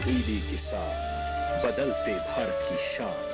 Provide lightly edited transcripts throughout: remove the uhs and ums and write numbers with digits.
DD किसान, बदलते भारत की शान।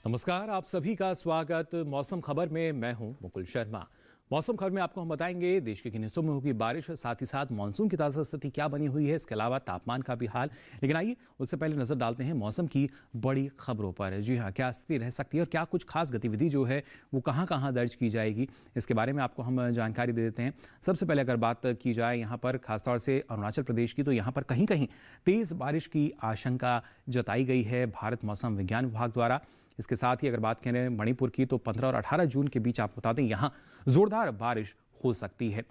नमस्कार, आप सभी का स्वागत। मौसम खबर में मैं हूं मुकुल शर्मा। मौसम खबर में आपको हम बताएंगे देश के किन हिस्सों में होगी बारिश, साथ ही साथ मानसून की ताज़ा स्थिति क्या बनी हुई है, इसके अलावा तापमान का भी हाल। लेकिन आइए उससे पहले नजर डालते हैं मौसम की बड़ी खबरों पर। जी हां, क्या स्थिति रह सकती है और क्या कुछ खास गतिविधि जो है वो कहां कहां दर्ज की जाएगी, इसके बारे में आपको हम जानकारी दे देते हैं। सबसे पहले अगर बात की जाए यहाँ पर खासतौर से अरुणाचल प्रदेश की, तो यहाँ पर कहीं कहीं तेज बारिश की आशंका जताई गई है भारत मौसम विज्ञान विभाग द्वारा। इसके साथ ही अगर बात करें मणिपुर की, तो 15 और 18 जून के बीच आपको बता दें यहाँ जोरदार बारिश हो सकती है।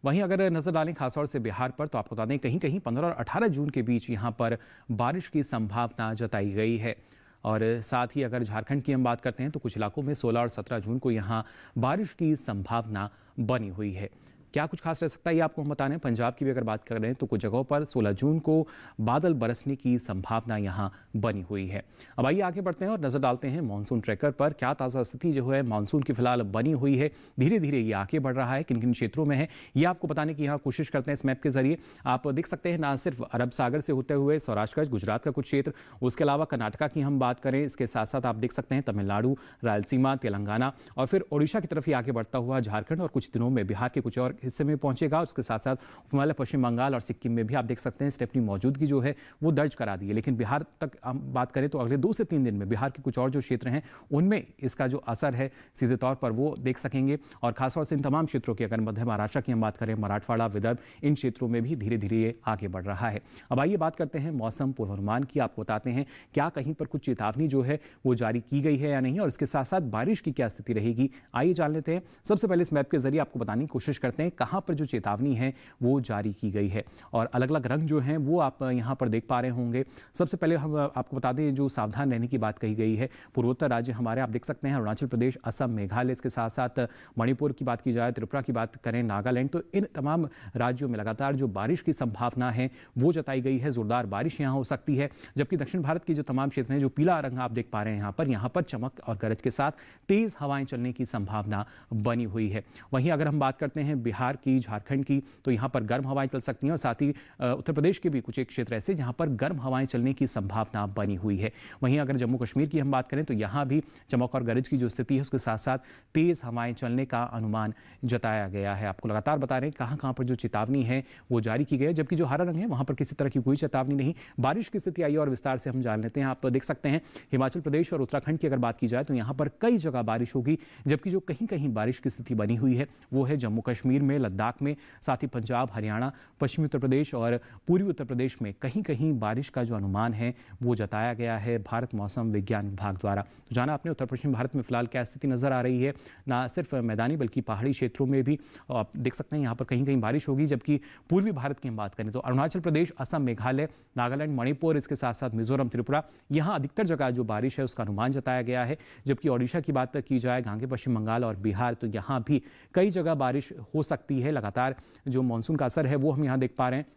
वहीं अगर नजर डालें खासतौर से बिहार पर, तो आपको बता दें कहीं कहीं 15 और 18 जून के बीच यहाँ पर बारिश की संभावना जताई गई है। और साथ ही अगर झारखंड की हम बात करते हैं तो कुछ इलाकों में 16 और 17 जून को यहाँ बारिश की संभावना बनी हुई है। क्या कुछ खास रह सकता है ये आपको हम बता रहे हैं। पंजाब की भी अगर बात कर रहे हैं तो कुछ जगहों पर 16 जून को बादल बरसने की संभावना यहाँ बनी हुई है। अब आइए आगे बढ़ते हैं और नजर डालते हैं मानसून ट्रैकर पर। क्या ताज़ा स्थिति जो है मानसून की फिलहाल बनी हुई है, धीरे धीरे ये आगे बढ़ रहा है, किन किन क्षेत्रों में है ये आपको बताने की यहाँ कोशिश करते हैं इस मैप के जरिए। आप देख सकते हैं ना सिर्फ अरब सागर से होते हुए सौराष्ट्र कच्छ गुजरात का कुछ क्षेत्र, उसके अलावा कर्नाटका की हम बात करें, इसके साथ साथ आप देख सकते हैं तमिलनाडु, रायलसीमा, तेलंगाना और फिर ओडिशा की तरफ ही आगे बढ़ता हुआ झारखंड, और कुछ दिनों में बिहार के कुछ और हिस्से में पहुंचेगा। उसके साथ साथ हिमालय, पश्चिम बंगाल और सिक्किम में भी आप देख सकते हैं इसने अपनी मौजूदगी जो है वो दर्ज करा दी है। लेकिन बिहार तक हम बात करें तो अगले 2 से 3 दिन में बिहार के कुछ और जो क्षेत्र हैं उनमें इसका जो असर है सीधे तौर पर वो देख सकेंगे। और खासतौर से इन तमाम क्षेत्रों की अगर मध्य महाराष्ट्र की हम बात करें, मराठवाड़ा, विदर्भ, इन क्षेत्रों में भी धीरे धीरे ये आगे बढ़ रहा है। अब आइए बात करते हैं मौसम पूर्वानुमान की। आपको बताते हैं क्या कहीं पर कुछ चेतावनी जो है वो जारी की गई है या नहीं, और इसके साथ साथ बारिश की क्या स्थिति रहेगी, आइए जान लेते हैं। सबसे पहले इस मैप के जरिए आपको बताने की कोशिश करते हैं कहां पर जो चेतावनी है वो जारी की गई है, और अलग अलग रंग जो हैं वो आप यहां पर देख पा रहे होंगे। सबसे पहले हम आपको बता दें जो सावधान रहने की बात कही गई है, पूर्वोत्तर राज्य हमारे आप देख सकते हैं अरुणाचल प्रदेश, असम, मेघालय, इसके साथ साथ मणिपुर की बात की जाए, त्रिपुरा की बात करें, नागालैंड, तो इन तमाम राज्यों में लगातार जो बारिश की संभावना है वो जताई गई है। जोरदार बारिश यहां हो सकती है। जबकि दक्षिण भारत के जो तमाम क्षेत्र हैं, जो पीला रंग आप देख पा रहे हैं यहाँ पर चमक और गरज के साथ तेज हवाएं चलने की संभावना बनी हुई है। वहीं अगर हम बात करते हैं बिहार की, झारखंड की, तो यहाँ पर गर्म हवाएं चल सकती हैं, और साथ ही उत्तर प्रदेश के भी कुछ एक क्षेत्र ऐसे जहाँ पर गर्म हवाएं चलने की संभावना बनी हुई है। वहीं अगर जम्मू कश्मीर की हम बात करें तो यहाँ भी चमक और गरज की जो स्थिति है उसके साथ साथ तेज हवाएं चलने का अनुमान जताया गया है। आपको लगातार बता रहे हैं कहाँ कहाँ पर जो चेतावनी है वो जारी की गई है। जबकि जो हरा रंग है वहाँ पर किसी तरह की कोई चेतावनी नहीं। बारिश की स्थिति आई और विस्तार से हम जान लेते हैं। आप देख सकते हैं हिमाचल प्रदेश और उत्तराखंड की अगर बात की जाए तो यहाँ पर कई जगह बारिश होगी, जबकि जो कहीं कहीं बारिश की स्थिति बनी हुई है वो है जम्मू कश्मीर में, लद्दाख में, साथ ही पंजाब, हरियाणा, पश्चिमी उत्तर प्रदेश और पूर्वी उत्तर प्रदेश में कहीं कहीं बारिश का जो अनुमान है वो जताया गया है भारत मौसम विज्ञान विभाग द्वारा। तो जाना आपने उत्तर पश्चिम भारत में फिलहाल क्या स्थिति नजर आ रही है, ना सिर्फ मैदानी बल्कि पहाड़ी क्षेत्रों में भी आप देख सकते हैं यहाँ पर कहीं कहीं बारिश होगी। जबकि पूर्वी भारत की हम बात करें तो अरुणाचल प्रदेश, असम, मेघालय, नागालैंड, मणिपुर, इसके साथ साथ मिजोरम, त्रिपुरा, यहाँ अधिकतर जगह जो बारिश है उसका अनुमान जताया गया है। जबकि ओडिशा की बात की जाए, गांगे पश्चिम बंगाल और बिहार, तो यहाँ भी कई जगह बारिश हो सकती है। लगातार जो मानसून का असर है वो हम यहाँ देख पा रहे हैं।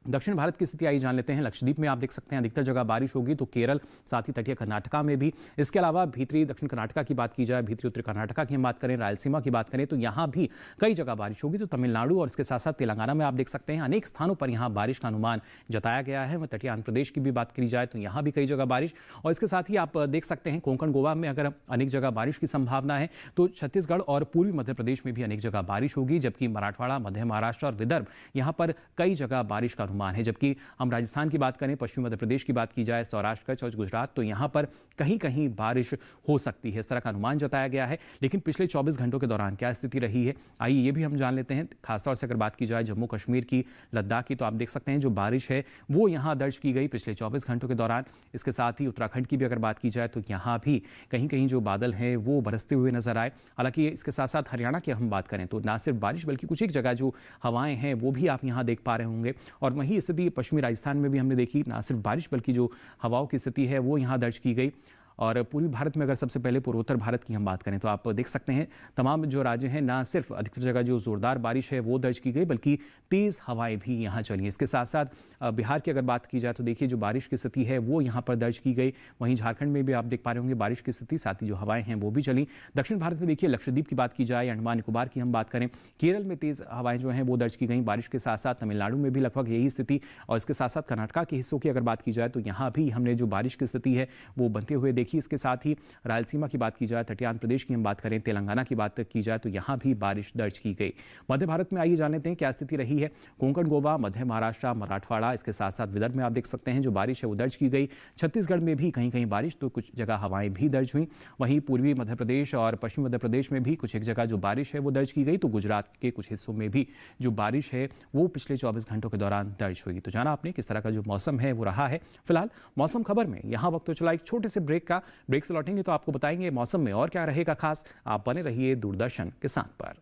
दक्षिण भारत की स्थिति आई जान लेते हैं। लक्षद्वीप में आप देख सकते हैं अधिकतर जगह बारिश होगी, तो केरल, साथ ही तटीय कर्नाटका में भी। इसके अलावा भीतरी दक्षिण कर्नाटका की बात की जाए, भीतरी उत्तरी कर्नाटका की हम बात करें, रायलसीमा की बात करें तो यहाँ भी कई जगह बारिश होगी। तो तमिलनाडु और इसके साथ साथ तेलंगाना में आप देख सकते हैं अनेक स्थानों पर यहाँ बारिश का अनुमान जताया गया है। तटीय आंध्र प्रदेश की भी बात करी जाए तो यहाँ भी कई जगह बारिश, और इसके साथ ही आप देख सकते हैं कोंकण, गोवा में अगर अनेक जगह बारिश की संभावना है, तो छत्तीसगढ़ और पूर्वी मध्य प्रदेश में भी अनेक जगह बारिश होगी। जबकि मराठवाड़ा, मध्य महाराष्ट्र और विदर्भ यहाँ पर कई जगह बारिश का अनुमान है। जबकि हम राजस्थान की बात करें, पश्चिमी मध्य प्रदेश की बात की जाए, सौराष्ट्र, कच्छ और गुजरात, तो यहाँ पर कहीं कहीं बारिश हो सकती है, इस तरह का अनुमान जताया गया है। लेकिन पिछले 24 घंटों के दौरान क्या स्थिति रही है आइए ये भी हम जान लेते हैं। खासतौर से अगर बात की जाए जम्मू कश्मीर की, लद्दाख की, तो आप देख सकते हैं जो बारिश है वो यहाँ दर्ज की गई पिछले 24 घंटों के दौरान। इसके साथ ही उत्तराखंड की भी अगर बात की जाए तो यहाँ भी कहीं कहीं जो बादल हैं वो बरसते हुए नजर आए। हालांकि इसके साथ साथ हरियाणा की हम बात करें तो ना सिर्फ बारिश बल्कि कुछ एक जगह जो हवाएं हैं वो भी आप यहाँ देख पा रहे होंगे। और वहीं स्थिति पश्चिमी राजस्थान में भी हमने देखी, ना सिर्फ बारिश बल्कि जो हवाओं की स्थिति है वो यहाँ दर्ज की गई। और पूर्वी भारत में अगर सबसे पहले पूर्वोत्तर भारत की हम बात करें तो आप देख सकते हैं तमाम जो राज्य हैं ना सिर्फ अधिकतर जगह जो ज़ोरदार बारिश है वो दर्ज की गई, बल्कि तेज़ हवाएं भी यहाँ चली। इसके साथ साथ बिहार की अगर बात की जाए तो देखिए जो बारिश की स्थिति है वो यहाँ पर दर्ज की गई। वहीं झारखंड में भी आप देख पा रहे होंगे बारिश की स्थिति, साथ ही जो हवाएं हैं वो भी चली। दक्षिण भारत में देखिए लक्षद्वीप की बात की जाए, अंडमान निकोबार की हम बात करें, केरल में तेज़ हवाएं जो हैं वो दर्ज की गई बारिश के साथ साथ। तमिलनाडु में भी लगभग यही स्थिति, और इसके साथ साथ कर्नाटका के हिस्सों की अगर बात की जाए तो यहाँ भी हमने जो बारिश की स्थिति है वो बनते हुए देखी। इसके साथ ही रायलसीमा की बात की जाए, तटीय आंध्र प्रदेश की हम बात करें, तेलंगाना की बात की जाए तो यहाँ भी बारिश दर्ज की गई। मध्य भारत में आइए जान लेते हैं क्या स्थिति रही है। कोंकण, गोवा, मध्य महाराष्ट्र, मराठवाड़ा, इसके साथ साथ विदर्भ में आप देख सकते हैं जो बारिश है वो दर्ज की गई। छत्तीसगढ़ में भी कहीं कहीं बारिश, तो कुछ जगह हवाएं भी दर्ज हुई। वहीं पूर्वी मध्य प्रदेश और पश्चिमी मध्य प्रदेश में भी कुछ एक जगह जो बारिश है वो दर्ज की गई। तो गुजरात के कुछ हिस्सों में भी जो बारिश है वो पिछले 24 घंटों के दौरान दर्ज हुई। तो जाना आपने किस तरह का जो मौसम है वो रहा है। फिलहाल मौसम खबर में यहाँ वक्त तो चला एक छोटे से ब्रेक का। ब्रेक से लौटेंगे तो आपको बताएंगे मौसम में और क्या रहेगा खास। आप बने रहिए दूरदर्शन किसान पर।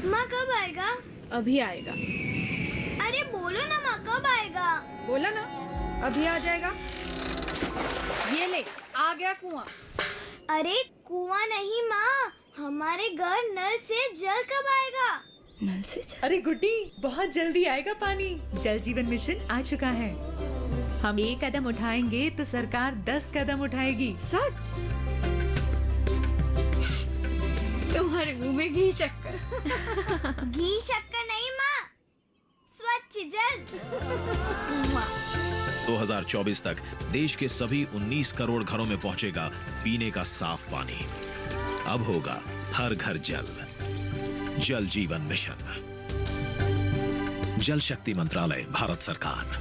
माँ कब आएगा? अभी आएगा। अरे बोलो ना माँ कब आएगा? बोला ना अभी आ जाएगा। ये ले आ गया कुआं। अरे कुआं नहीं माँ, हमारे घर नल से जल कब आएगा? नल से जल? अरे गुड्डी, बहुत जल्दी आएगा पानी। जल जीवन मिशन आ चुका है। हम एक कदम उठाएंगे तो सरकार 10 कदम उठाएगी। सच? तुम्हारे मुंह में घी शक्कर। घी शक्कर नहीं माँ, स्वच्छ जल। 2024 तक देश के सभी 19 करोड़ घरों में पहुंचेगा पीने का साफ पानी। अब होगा हर घर जल। जल जीवन मिशन, जल शक्ति मंत्रालय, भारत सरकार।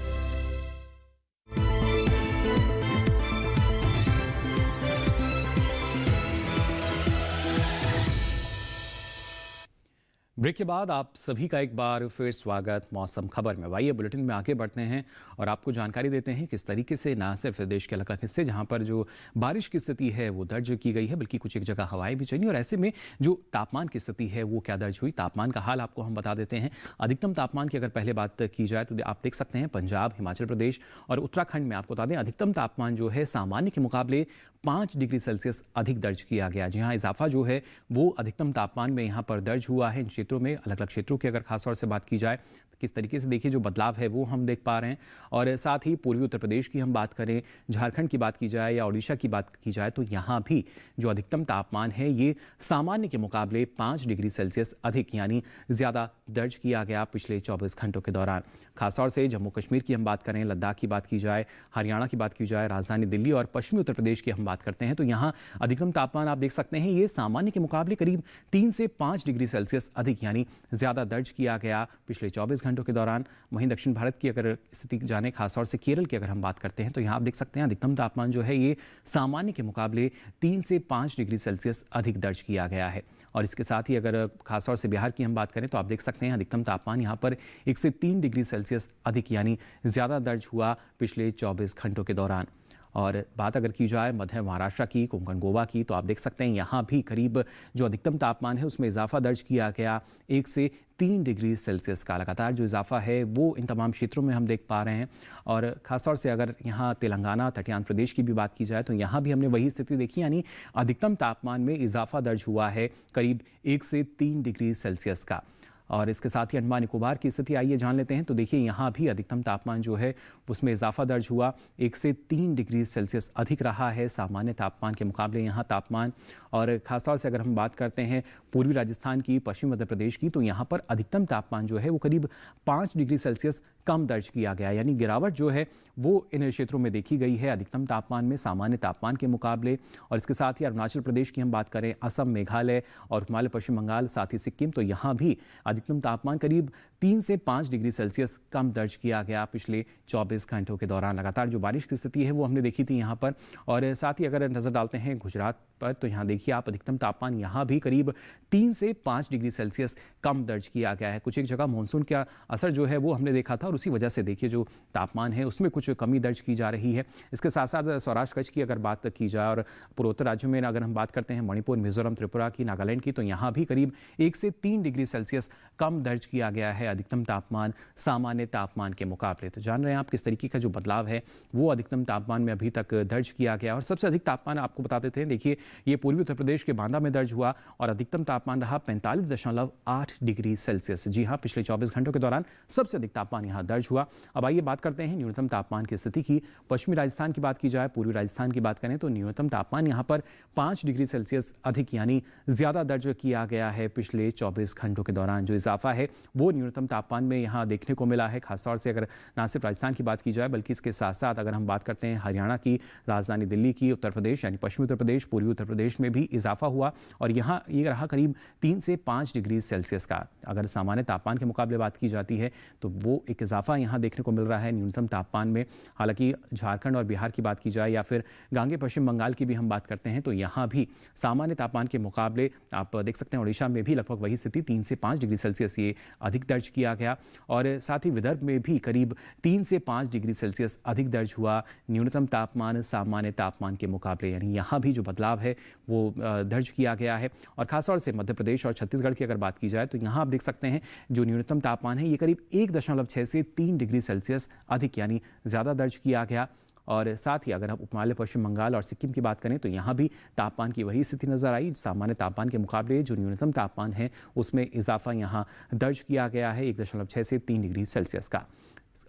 ब्रेक के बाद आप सभी का एक बार फिर स्वागत मौसम खबर में। आइए बुलेटिन में आगे बढ़ते हैं और आपको जानकारी देते हैं किस तरीके से ना सिर्फ देश के अलग अलग हिस्से जहां पर जो बारिश की स्थिति है वो दर्ज की गई है, बल्कि कुछ एक जगह हवाएं भी चली। और ऐसे में जो तापमान की स्थिति है वो क्या दर्ज हुई, तापमान का हाल आपको हम बता देते हैं। अधिकतम तापमान की अगर पहले बात की जाए तो आप देख सकते हैं पंजाब, हिमाचल प्रदेश और उत्तराखंड में आपको बता दें अधिकतम तापमान जो है सामान्य के मुकाबले 5 डिग्री सेल्सियस अधिक दर्ज किया गया। जी हाँ, इजाफा जो है वो अधिकतम तापमान में यहाँ पर दर्ज हुआ है। इन क्षेत्रों में अलग अलग क्षेत्रों की अगर खासतौर से बात की जाए किस तरीके से देखिए जो बदलाव है वो हम देख पा रहे हैं। और साथ ही पूर्वी उत्तर प्रदेश की हम बात करें, झारखंड की बात की जाए या उड़ीसा की बात की जाए तो यहाँ भी जो अधिकतम तापमान है ये सामान्य के मुकाबले 5 डिग्री सेल्सियस अधिक यानी ज़्यादा दर्ज किया गया पिछले 24 घंटों के दौरान। खासतौर से जम्मू कश्मीर की हम बात करें, लद्दाख की बात की जाए, हरियाणा की बात की जाए, राजधानी दिल्ली और पश्चिमी उत्तर प्रदेश की हम बात करते हैं तो यहाँ अधिकतम तापमान आप देख सकते हैं ये सामान्य के मुकाबले करीब 3 से 5 डिग्री सेल्सियस अधिक यानी ज़्यादा दर्ज किया गया पिछले 24 घंटों के दौरान। वहीं दक्षिण भारत की अगर स्थिति जाने, खासतौर से केरल की अगर हम बात करते हैं तो यहाँ आप देख सकते हैं अधिकतम तापमान जो है ये सामान्य के मुकाबले 3 से 5 डिग्री सेल्सियस अधिक दर्ज किया गया है। और इसके साथ ही अगर खासतौर से बिहार की हम बात करें तो आप देख सकते हैं अधिकतम तापमान यहाँ पर 1 से 3 डिग्री सेल्सियस अधिक यानी ज़्यादा दर्ज हुआ पिछले 24 घंटों के दौरान। और बात अगर की जाए मध्य महाराष्ट्र की, कोंकण, गोवा की तो आप देख सकते हैं यहाँ भी करीब जो अधिकतम तापमान है उसमें इजाफा दर्ज किया गया 1 से 3 डिग्री सेल्सियस का। लगातार जो इजाफा है वो इन तमाम क्षेत्रों में हम देख पा रहे हैं। और ख़ासतौर से अगर यहाँ तेलंगाना, तटीय आंध्र प्रदेश की भी बात की जाए तो यहाँ भी हमने वही स्थिति देखी यानी अधिकतम तापमान में इजाफा दर्ज हुआ है करीब 1 से 3 डिग्री सेल्सियस का। और इसके साथ ही अंडमान निकोबार की स्थिति आइए जान लेते हैं तो देखिए यहाँ भी अधिकतम तापमान जो है उसमें इजाफा दर्ज हुआ 1 से 3 डिग्री सेल्सियस अधिक रहा है सामान्य तापमान के मुकाबले यहाँ तापमान। और ख़ासतौर से अगर हम बात करते हैं पूर्वी राजस्थान की, पश्चिमी मध्य प्रदेश की तो यहाँ पर अधिकतम तापमान जो है वो करीब 5 डिग्री सेल्सियस कम दर्ज किया गया यानी गिरावट जो है वो इन क्षेत्रों में देखी गई है अधिकतम तापमान में सामान्य तापमान के मुकाबले। और इसके साथ ही अरुणाचल प्रदेश की हम बात करें, असम, मेघालय और हिमालय, पश्चिम बंगाल, साथ ही सिक्किम तो यहाँ भी अधिकतम तापमान करीब 3 से 5 डिग्री सेल्सियस कम दर्ज किया गया पिछले 24 घंटों के दौरान। लगातार जो बारिश की स्थिति है वो हमने देखी थी यहाँ पर। और साथ ही अगर नज़र डालते हैं गुजरात पर तो यहाँ देखिए आप अधिकतम तापमान यहाँ भी करीब 3 से 5 डिग्री सेल्सियस कम दर्ज किया गया है। कुछ एक जगह मानसून का असर जो है वो हमने देखा था और उसी वजह से देखिए जो तापमान है उसमें कुछ कमी दर्ज की जा रही है। इसके साथ साथ सौराष्ट्र कच्छ की अगर बात की जाए और पूर्वोत्तर राज्यों में अगर हम बात करते हैं मणिपुर, मिजोरम, त्रिपुरा की, नागालैंड की, तो यहाँ भी करीब 1 से 3 डिग्री सेल्सियस कम दर्ज किया गया है अधिकतम तापमान सामान्य तापमान के मुकाबले। तो जान रहे हैं आप किस तरीके का जो बदलाव है वो अधिकतम तापमान में अभी तक दर्ज किया गया। और सबसे अधिक तापमान आपको बता देते हैं, देखिए ये पूर्वी उत्तर प्रदेश के बांदा में दर्ज हुआ और अधिकतम तापमान रहा 45.8 डिग्री सेल्सियस। जी हाँ, पिछले 24 घंटों के दौरान सबसे अधिक तापमान यहाँ दर्ज हुआ। अब आइए बात करते हैं न्यूनतम तापमान की स्थिति की। पश्चिमी राजस्थान की बात की जाए, पूर्वी राजस्थान की बात करें तो न्यूनतम तापमान यहाँ पर 5 डिग्री सेल्सियस अधिक यानी ज़्यादा दर्ज किया गया है पिछले 24 घंटों के दौरान। जो इजाफा है वो न्यूनतम तापमान में यहाँ देखने को मिला है, खासतौर से अगर ना सिर्फ राजस्थान की बात की जाए बल्कि इसके साथ साथ अगर हम बात करते हैं हरियाणा की, राजधानी दिल्ली की, उत्तर प्रदेश यानी पश्चिमी उत्तर प्रदेश, पूर्वी उत्तर प्रदेश में भी इजाफा हुआ और यहाँ ये रहा करीब 3 से 5 डिग्री सेल्सियस का। अगर सामान्य तापमान के मुकाबले बात की जाती है तो वो एक इजाफा यहाँ देखने को मिल रहा है न्यूनतम तापमान में। हालांकि झारखंड और बिहार की बात की जाए या फिर गांगे पश्चिम बंगाल की भी हम बात करते हैं तो यहाँ भी सामान्य तापमान के मुकाबले आप देख सकते हैं उड़ीसा में भी लगभग वही स्थिति, 3 से 5 डिग्री सेल्सियस ये अधिक दर्ज किया गया और साथ ही विदर्भ में भी करीब 3 से 5 डिग्री सेल्सियस अधिक दर्ज हुआ न्यूनतम तापमान सामान्य तापमान के मुकाबले। यानी यहाँ भी जो बदलाव है वो दर्ज किया गया है। और खासतौर से मध्य प्रदेश और छत्तीसगढ़ की अगर बात की जाए तो यहाँ आप देख सकते हैं जो न्यूनतम तापमान है ये करीब 1.6 से 3 डिग्री सेल्सियस अधिक यानी ज़्यादा दर्ज किया गया। और साथ ही अगर हम उपमहाद्वीप पश्चिम बंगाल और सिक्किम की बात करें तो यहाँ भी तापमान की वही स्थिति नजर आई। सामान्य तापमान के मुकाबले जो न्यूनतम तापमान है उसमें इजाफा यहाँ दर्ज किया गया है 1.6 से 3 डिग्री सेल्सियस का।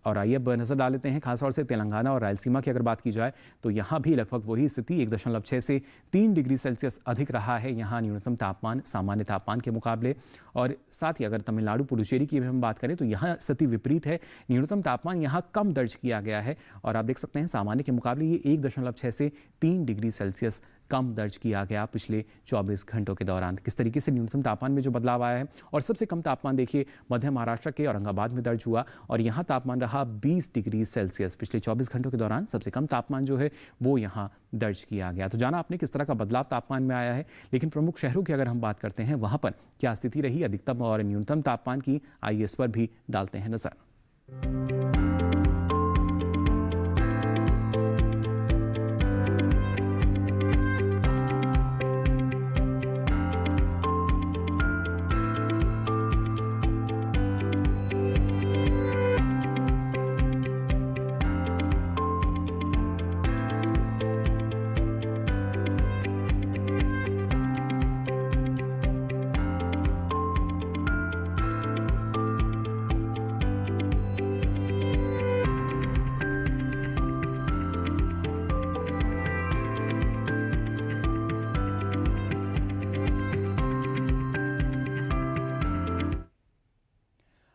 और आइए अब नजर डाल लेते हैं खासतौर से तेलंगाना और रायलसीमा की अगर बात की जाए तो यहाँ भी लगभग वही स्थिति 1.6 से 3 डिग्री सेल्सियस अधिक रहा है यहाँ न्यूनतम तापमान सामान्य तापमान के मुकाबले। और साथ ही अगर तमिलनाडु, पुडुचेरी की भी हम बात करें तो यहाँ स्थिति विपरीत है, न्यूनतम तापमान यहाँ कम दर्ज किया गया है और आप देख सकते हैं सामान्य के मुकाबले ये 1.6 से 3 डिग्री सेल्सियस कम दर्ज किया गया पिछले 24 घंटों के दौरान। किस तरीके से न्यूनतम तापमान में जो बदलाव आया है और सबसे कम तापमान देखिए मध्य महाराष्ट्र के औरंगाबाद में दर्ज हुआ और यहाँ तापमान रहा 20 डिग्री सेल्सियस। पिछले 24 घंटों के दौरान सबसे कम तापमान जो है वो यहाँ दर्ज किया गया। तो जाना आपने किस तरह का बदलाव तापमान में आया है, लेकिन प्रमुख शहरों की अगर हम बात करते हैं वहाँ पर क्या स्थिति रही अधिकतम और न्यूनतम तापमान की, आइए इस पर भी डालते हैं नजर।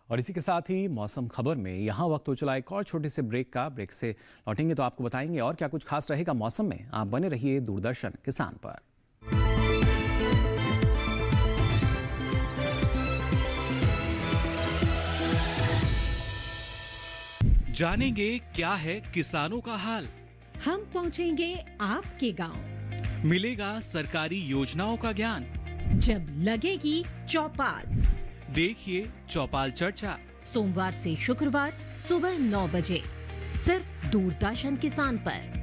और इसी के साथ ही मौसम खबर में यहाँ वक्त हो चला एक और छोटे से ब्रेक का। ब्रेक से लौटेंगे तो आपको बताएंगे और क्या कुछ खास रहेगा मौसम में। आप बने रहिए दूरदर्शन किसान पर। जानेंगे क्या है किसानों का हाल, हम पहुंचेंगे आपके गांव, मिलेगा सरकारी योजनाओं का ज्ञान, जब लगेगी चौपाल। देखिए चौपाल चर्चा सोमवार से शुक्रवार सुबह 9 बजे सिर्फ दूरदर्शन किसान पर।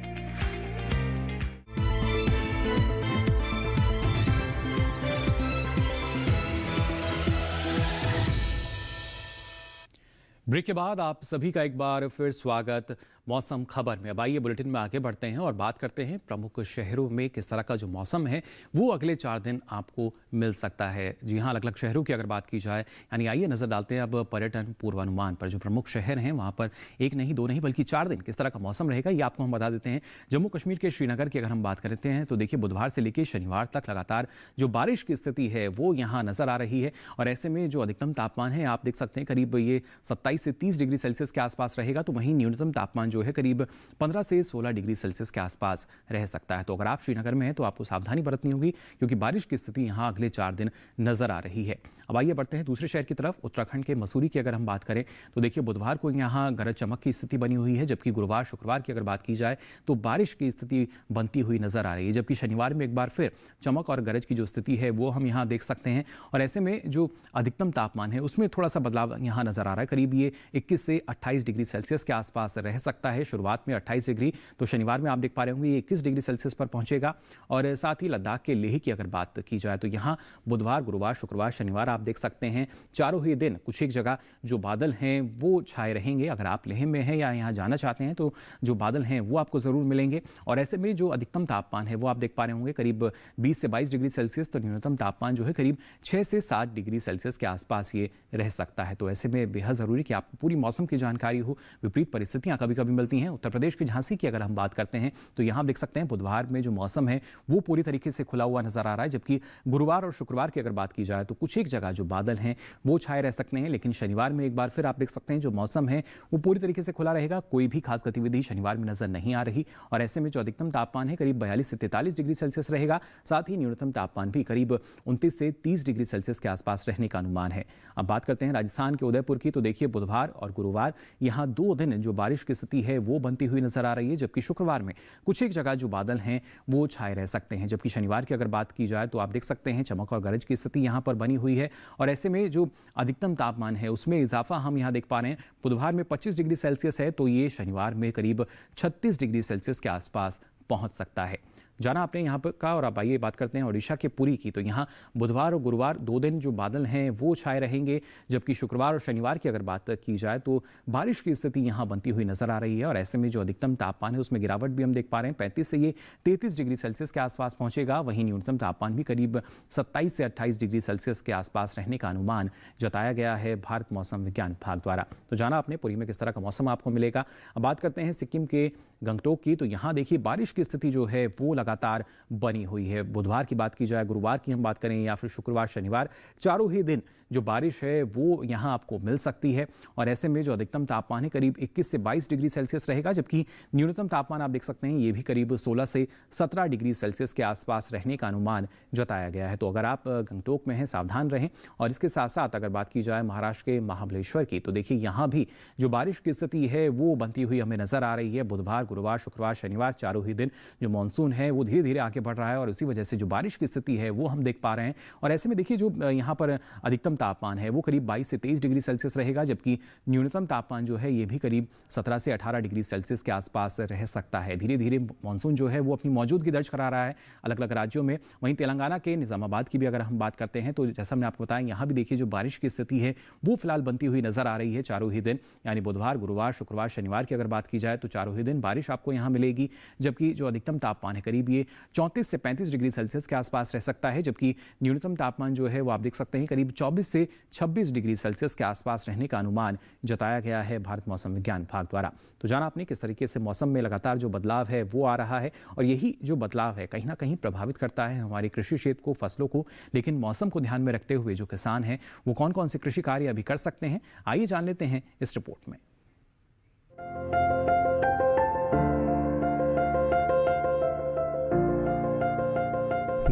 ब्रेक के बाद आप सभी का एक बार फिर स्वागत मौसम खबर में। अब आइए बुलेटिन में आगे बढ़ते हैं और बात करते हैं प्रमुख शहरों में किस तरह का जो मौसम है वो अगले 4 दिन आपको मिल सकता है। जी हाँ, अलग अलग शहरों की अगर बात की जाए यानी आइए नजर डालते हैं अब पर्यटन पूर्वानुमान पर। जो प्रमुख शहर हैं वहाँ पर 1 नहीं 2 नहीं बल्कि 4 दिन किस तरह का मौसम रहेगा ये आपको हम बता देते हैं। जम्मू कश्मीर के श्रीनगर की अगर हम बात करते हैं तो देखिए बुधवार से लेकर शनिवार तक लगातार जो बारिश की स्थिति है वो यहाँ नजर आ रही है और ऐसे में जो अधिकतम तापमान है आप देख सकते हैं करीब ये 27 से 30 डिग्री सेल्सियस के आसपास रहेगा, तो वहीं न्यूनतम तापमान जो है करीब 15 से 16 डिग्री सेल्सियस के आसपास रह सकता है। तो अगर आप श्रीनगर में हैं तो आपको सावधानी बरतनी होगी, क्योंकि बारिश की स्थिति यहाँ अगले 4 दिन नजर आ रही है। अब आइए बढ़ते हैं दूसरे शहर की तरफ, उत्तराखंड के मसूरी की अगर हम बात करें तो देखिए बुधवार को यहाँ गरज चमक की स्थिति बनी हुई है, जबकि गुरुवार शुक्रवार की अगर बात की जाए तो बारिश की स्थिति बनती हुई नजर आ रही है। जबकि शनिवार में एक बार फिर चमक और गरज की जो स्थिति है वो हम यहाँ देख सकते हैं, और ऐसे में जो अधिकतम तापमान है उसमें थोड़ा सा बदलाव यहाँ नजर आ रहा है। करीब ये 21 से 28 डिग्री सेल्सियस के आसपास रह सकता है। शुरुआत में 28 डिग्री, तो शनिवार में आप देख पा रहे होंगे ये 21 डिग्री सेल्सियस पर पहुंचेगा। और साथ ही लद्दाख के लेह की अगर बात की जाए तो यहाँ बुधवार, गुरुवार, शुक्रवार, शनिवार आप देख सकते हैं चारों ही दिन कुछ एक जगह जो बादल हैं वो छाए रहेंगे। अगर आप लेह में हैं या यहाँ जाना चाहते हैं तो जो बादल हैं वो आपको जरूर मिलेंगे। और ऐसे में जो अधिकतम तापमान है वो आप देख पा रहे होंगे करीब 20 से 22 डिग्री सेल्सियस, तो न्यूनतम तापमान जो है करीब 6 से 7 डिग्री सेल्सियस के आसपास ये रह सकता है। तो ऐसे में बेहद जरूरी कि आपको पूरी मौसम की जानकारी हो। विपरीत परिस्थितियां कभी कभी मिलती हैं। उत्तर प्रदेश की झांसी की अगर हम बात करते हैं तो यहाँ देख सकते हैं बुधवार में जो मौसम है वो पूरी तरीके से खुला हुआ नजर आ रहा है, जबकि गुरुवार और शुक्रवार की अगर बात की जाए तो कुछ एक जगह जो बादल हैं वो छाए रह सकते हैं। लेकिन शनिवार में एक बार फिर आप देख सकते हैं जो मौसम है वो पूरी तरीके से खुला रहेगा। कोई भी खास गतिविधि शनिवार में नजर नहीं आ रही, और ऐसे में जो अधिकतम तापमान है करीब 42 से 43 डिग्री सेल्सियस रहेगा। साथ ही न्यूनतम तापमान भी करीब 29 से 30 डिग्री सेल्सियस के आसपास रहने का अनुमान है। अब बात करते हैं राजस्थान के उदयपुर की, तो देखिए बुधवार और गुरुवार यहाँ 2 दिन जो बारिश की स्थिति है वो बनती हुई नजर आ रही है, जबकि शुक्रवार में कुछ एक जगह जो बादल हैं वो छाए रह सकते हैं। जबकि शनिवार की अगर बात की जाए तो आप देख सकते हैं चमक और गरज की स्थिति यहाँ पर बनी हुई है, और ऐसे में जो अधिकतम तापमान है उसमें इजाफा हम यहाँ देख पा रहे हैं। बुधवार में 25 डिग्री सेल्सियस है, तो ये शनिवार में करीब 36 डिग्री सेल्सियस के आसपास पहुंच सकता है। जाना आपने यहाँ पर का, और अब आइए बात करते हैं ओडिशा के पुरी की। तो यहाँ बुधवार और गुरुवार 2 दिन जो बादल हैं वो छाए रहेंगे, जबकि शुक्रवार और शनिवार की अगर बात की जाए तो बारिश की स्थिति यहाँ बनती हुई नजर आ रही है। और ऐसे में जो अधिकतम तापमान है उसमें गिरावट भी हम देख पा रहे हैं, 35 से ये 33 डिग्री सेल्सियस के आसपास पहुंचेगा। वहीं न्यूनतम तापमान भी करीब 27 से 28 डिग्री सेल्सियस के आसपास रहने का अनुमान जताया गया है भारत मौसम विज्ञान विभाग द्वारा। तो जाना आपने पुरी में किस तरह का मौसम आपको मिलेगा। अब बात करते हैं सिक्किम के गंगटोक की। तो यहाँ देखिए बारिश की स्थिति जो है वो लगातार बनी हुई है। बुधवार की बात की जाए, गुरुवार की हम बात करें या फिर शुक्रवार, शनिवार, चारों ही दिन जो बारिश है वो यहाँ आपको मिल सकती है। और ऐसे में जो अधिकतम तापमान है करीब 21 से 22 डिग्री सेल्सियस रहेगा, जबकि न्यूनतम तापमान आप देख सकते हैं ये भी करीब 16 से 17 डिग्री सेल्सियस के आसपास रहने का अनुमान जताया गया है। तो अगर आप गंगटोक में हैं सावधान रहें। और इसके साथ साथ अगर बात की जाए महाराष्ट्र के महाबलेश्वर की, तो देखिए यहाँ भी जो बारिश की स्थिति है वो बनती हुई हमें नजर आ रही है। बुधवार, गुरुवार, शुक्रवार, शनिवार चारों ही दिन जो मानसून है वो धीरे धीरे आगे बढ़ रहा है, और उसी वजह से जो बारिश की स्थिति है वो हम देख पा रहे हैं। और ऐसे में देखिए जो यहाँ पर अधिकतम तापमान है वो करीब 22 से 23 डिग्री सेल्सियस रहेगा, जबकि न्यूनतम तापमान जो है ये भी करीब 17 से 18 डिग्री सेल्सियस के आसपास रह सकता है। धीरे धीरे मानसून जो है वो अपनी मौजूदगी दर्ज करा रहा है अलग अलग राज्यों में। वहीं तेलंगाना के निजामाबाद की भी अगर हम बात करते हैं तो जैसा मैंने आपको बताया यहाँ भी देखिए जो बारिश की स्थिति है वो फिलहाल बनती हुई नजर आ रही है चारों ही दिन, यानी बुधवार, गुरुवार, शुक्रवार, शनिवार की अगर बात की जाए तो चारों ही दिन बारिश आपको यहाँ मिलेगी। जबकि जो अधिकतम तापमान है करीब ये 34 से 35 डिग्री सेल्सियस के आसपास रह सकता है, जबकि न्यूनतम तापमान जो है वो आप देख सकते हैं करीब 24 से 26 डिग्री सेल्सियस के आसपास रहने का अनुमान जताया गया है भारत मौसम विज्ञान विभाग द्वारा। तो जाना आपने किस तरीके से मौसम में लगातार जो बदलाव है वो आ रहा है, और यही जो बदलाव है कहीं ना कहीं प्रभावित करता है हमारे कृषि क्षेत्र को, फसलों को। लेकिन मौसम को ध्यान में रखते हुए जो किसान हैं वो कौन कौन से कृषि कार्य अभी कर सकते हैं, आइए जान लेते हैं इस रिपोर्ट में।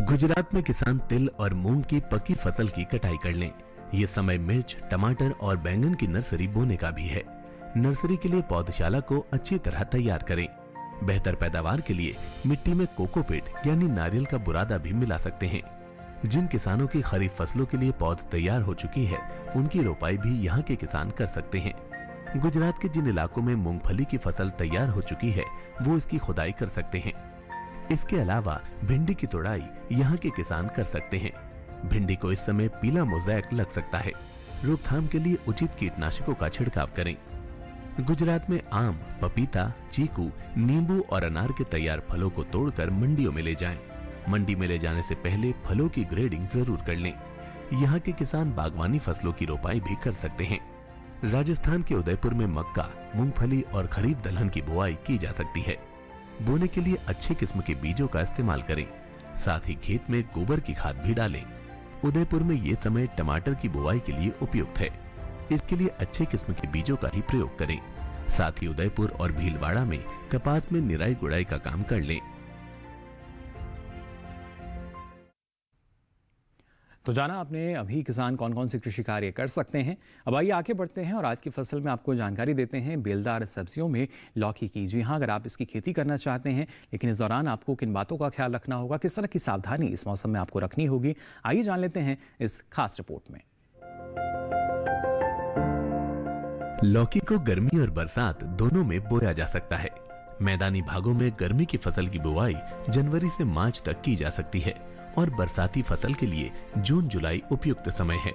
गुजरात में किसान तिल और मूंग की पकी फसल की कटाई कर लें। ये समय मिर्च, टमाटर और बैंगन की नर्सरी बोने का भी है। नर्सरी के लिए पौधशाला को अच्छी तरह तैयार करें। बेहतर पैदावार के लिए मिट्टी में कोकोपीट यानी नारियल का बुरादा भी मिला सकते हैं। जिन किसानों की खरीफ फसलों के लिए पौध तैयार हो चुकी है उनकी रोपाई भी यहाँ के किसान कर सकते हैं। गुजरात के जिन इलाकों में मूंगफली की फसल तैयार हो चुकी है वो इसकी खुदाई कर सकते हैं। इसके अलावा भिंडी की तोड़ाई यहाँ के किसान कर सकते हैं। भिंडी को इस समय पीला मोज़ैक लग सकता है। रोकथाम के लिए उचित कीटनाशकों का छिड़काव करें। गुजरात में आम, पपीता, चीकू, नींबू और अनार के तैयार फलों को तोड़कर मंडियों में ले जाएं। मंडी में ले जाने से पहले फलों की ग्रेडिंग जरूर कर लें। यहाँ के किसान बागवानी फसलों की रोपाई भी कर सकते हैं। राजस्थान के उदयपुर में मक्का, मूंगफली और खरीफ दलहन की बुआई की जा सकती है। बोने के लिए अच्छी किस्म के बीजों का इस्तेमाल करें। साथ ही खेत में गोबर की खाद भी डालें। उदयपुर में ये समय टमाटर की बुआई के लिए उपयुक्त है। इसके लिए अच्छे किस्म के बीजों का ही प्रयोग करें। साथ ही उदयपुर और भीलवाड़ा में कपास में निराई गुड़ाई का काम कर लें। तो जाना आपने अभी किसान कौन कौन से कृषि कार्य कर सकते हैं। अब आइए आगे बढ़ते हैं और आज की फसल में आपको जानकारी देते हैं बेलदार सब्जियों में लौकी की। जी हाँ, अगर आप इसकी खेती करना चाहते हैं, लेकिन इस दौरान आपको किन बातों का ख्याल रखना होगा, किस तरह की सावधानी इस मौसम में आपको रखनी होगी, आइए जान लेते हैं इस खास रिपोर्ट में। लौकी को गर्मी और बरसात दोनों में बोया जा सकता है। मैदानी भागों में गर्मी की फसल की बुआई जनवरी से मार्च तक की जा सकती है और बरसाती फसल के लिए जून जुलाई उपयुक्त समय है।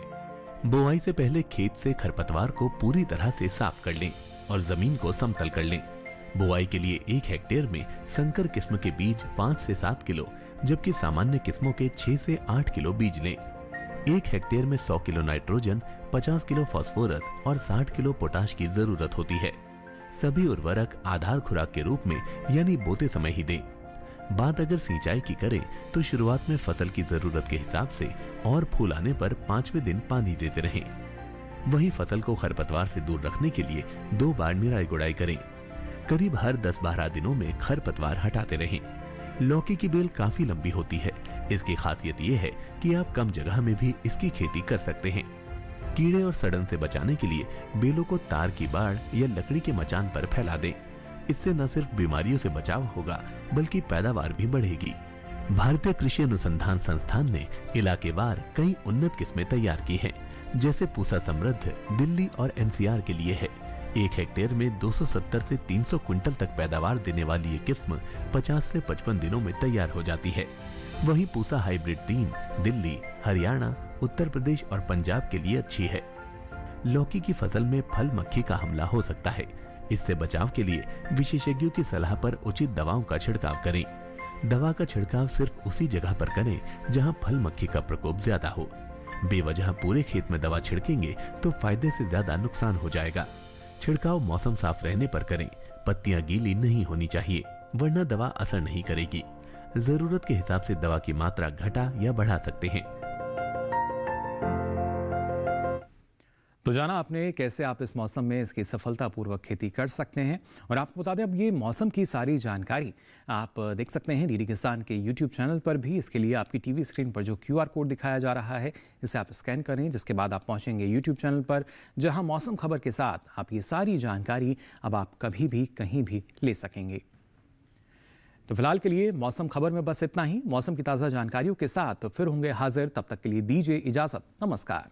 बुआई से पहले खेत से खरपतवार को पूरी तरह से साफ कर लें और जमीन को समतल कर लें। बुआई के लिए 1 हेक्टेयर में संकर किस्म के बीज 5 से 7 किलो, जबकि सामान्य किस्मों के 6 से 8 किलो बीज लें। 1 हेक्टेयर में 100 किलो नाइट्रोजन, 50 किलो फास्फोरस और 60 किलो पोटाश की जरूरत होती है। सभी उर्वरक आधार खुराक के रूप में यानी बोते समय ही दें। बात अगर सिंचाई की करें तो शुरुआत में फसल की जरूरत के हिसाब से और फूल आने पर 5वें दिन पानी देते रहें। वहीं फसल को खरपतवार से दूर रखने के लिए 2 बार निराई गुड़ाई करें। करीब हर 10-12 दिनों में खरपतवार हटाते रहें। लौकी की बेल काफी लंबी होती है। इसकी खासियत ये है कि आप कम जगह में भी इसकी खेती कर सकते हैं। कीड़े और सड़न से बचाने के लिए बेलों को तार की बाड़ या लकड़ी के मचान पर फैला दें। इससे न सिर्फ बीमारियों से बचाव होगा, बल्कि पैदावार भी बढ़ेगी। भारतीय कृषि अनुसंधान संस्थान ने इलाकेवार कई उन्नत किस्में तैयार की हैं, जैसे पूसा समृद्ध दिल्ली और एनसीआर के लिए है। 1 हेक्टेयर में 270 से 300 क्विंटल तक पैदावार देने वाली ये किस्म 50 से 55 दिनों में तैयार हो जाती है। वहीं पूसा हाइब्रिड 3 दिल्ली, हरियाणा, उत्तर प्रदेश और पंजाब के लिए अच्छी है। लौकी की फसल में फल मक्खी का हमला हो सकता है। इससे बचाव के लिए विशेषज्ञों की सलाह पर उचित दवाओं का छिड़काव करें। दवा का छिड़काव सिर्फ उसी जगह पर करें जहां फल मक्खी का प्रकोप ज्यादा हो। बेवजह पूरे खेत में दवा छिड़केंगे तो फायदे से ज्यादा नुकसान हो जाएगा। छिड़काव मौसम साफ रहने पर करें। पत्तियां गीली नहीं होनी चाहिए, वरना दवा असर नहीं करेगी। जरूरत के हिसाब से दवा की मात्रा घटा या बढ़ा सकते हैं। तो जाना आपने कैसे आप इस मौसम में इसकी सफलतापूर्वक खेती कर सकते हैं। और आपको बता दें, अब ये मौसम की सारी जानकारी आप देख सकते हैं डीडी किसान के यूट्यूब चैनल पर भी। इसके लिए आपकी टीवी स्क्रीन पर जो QR कोड दिखाया जा रहा है, इसे आप स्कैन करें, जिसके बाद आप पहुंचेंगे यूट्यूब चैनल पर, जहां मौसम खबर के साथ आप ये सारी जानकारी अब आप कभी भी कहीं भी ले सकेंगे। तो फिलहाल के लिए मौसम खबर में बस इतना ही। मौसम की ताज़ा जानकारियों के साथ फिर होंगे हाजिर। तब तक के लिए दीजिए इजाज़त। नमस्कार।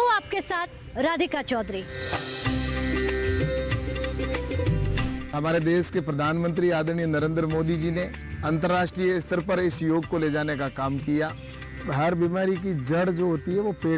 आपके साथ राधिका चौधरी। हमारे देश के प्रधानमंत्री आदरणीय नरेंद्र मोदी जी ने अंतर्राष्ट्रीय स्तर पर इस योग को ले जाने का काम किया। हर बीमारी की जड़ जो होती है वो पेट